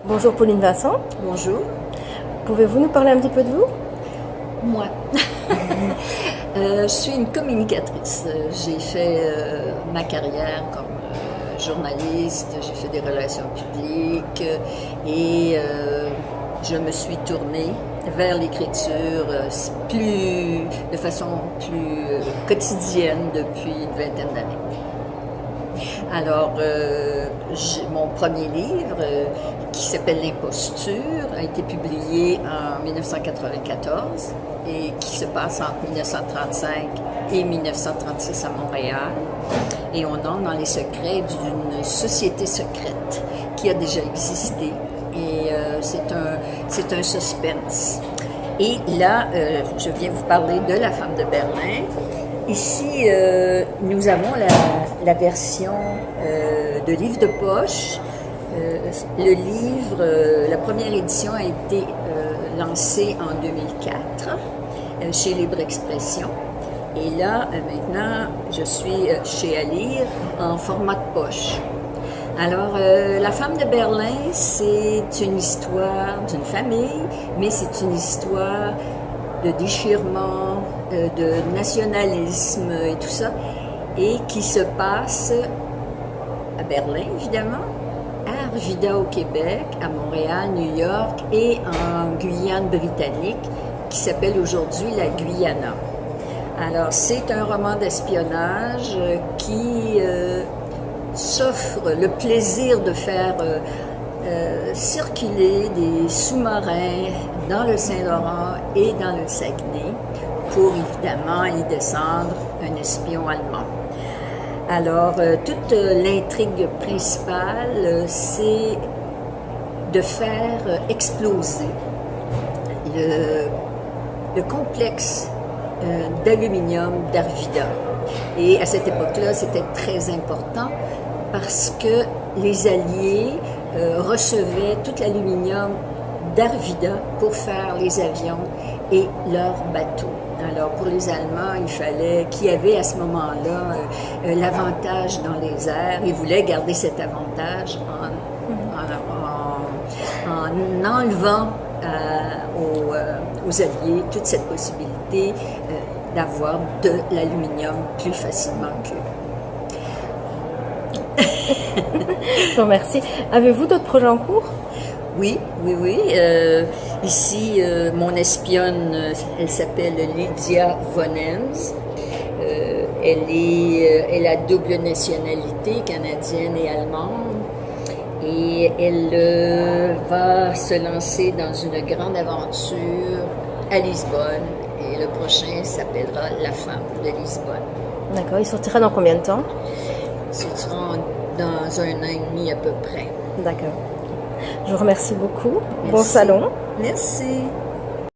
Bonjour Pauline Vincent, Bonjour. pouvez-vous nous parler un petit peu de vous? Moi. Je suis une communicatrice. J'ai fait ma carrière comme journaliste, j'ai fait des relations publiques et je me suis tournée vers l'écriture de façon plus quotidienne depuis une vingtaine d'années. Alors, mon premier livre, qui s'appelle L'Imposture, a été publié en 1994 et qui se passe entre 1935 et 1936 à Montréal. Et on entre dans les secrets d'une société secrète qui a déjà existé. Et c'est un suspense. Et là, je viens vous parler de La Femme de Berlin. Ici, nous avons la version de livre de poche. Le livre, la première édition a été lancée en 2004 chez Libre Expression. Et là, maintenant, je suis chez À lire en format de poche. Alors, La Femme de Berlin, c'est une histoire d'une famille, mais c'est une histoire de déchirement, de nationalisme et tout ça, et qui se passe à Berlin, évidemment, à Arvida au Québec, à Montréal, New York et en Guyane britannique, qui s'appelle aujourd'hui la Guyana. Alors, c'est un roman d'espionnage qui s'offre le plaisir de faire circuler des sous-marins dans le Saint-Laurent et dans le Saguenay pour évidemment y descendre un espion allemand. Alors, toute l'intrigue principale, c'est de faire exploser le complexe d'aluminium d'Arvida. Et à cette époque-là, c'était très important parce que les Alliés recevaient tout l'aluminium d'Arvida pour faire les avions et leurs bateaux. Alors, pour les Allemands, il fallait qu'il y avait à ce moment-là l'avantage dans les airs. Ils voulaient garder cet avantage en enlevant aux Alliés toute cette possibilité d'avoir de l'aluminium plus facilement qu'eux. Je vous remercie. Avez-vous d'autres projets en cours? Oui. Ici, mon espionne, elle s'appelle Lydia Vonens. Elle a double nationalité, canadienne et allemande. Et elle va se lancer dans une grande aventure à Lisbonne. Et le prochain s'appellera La Femme de Lisbonne. D'accord, il sortira dans combien de temps? Il sortira dans 1 an et demi à peu près. D'accord. Je vous remercie beaucoup. Merci. Bon salon. Merci.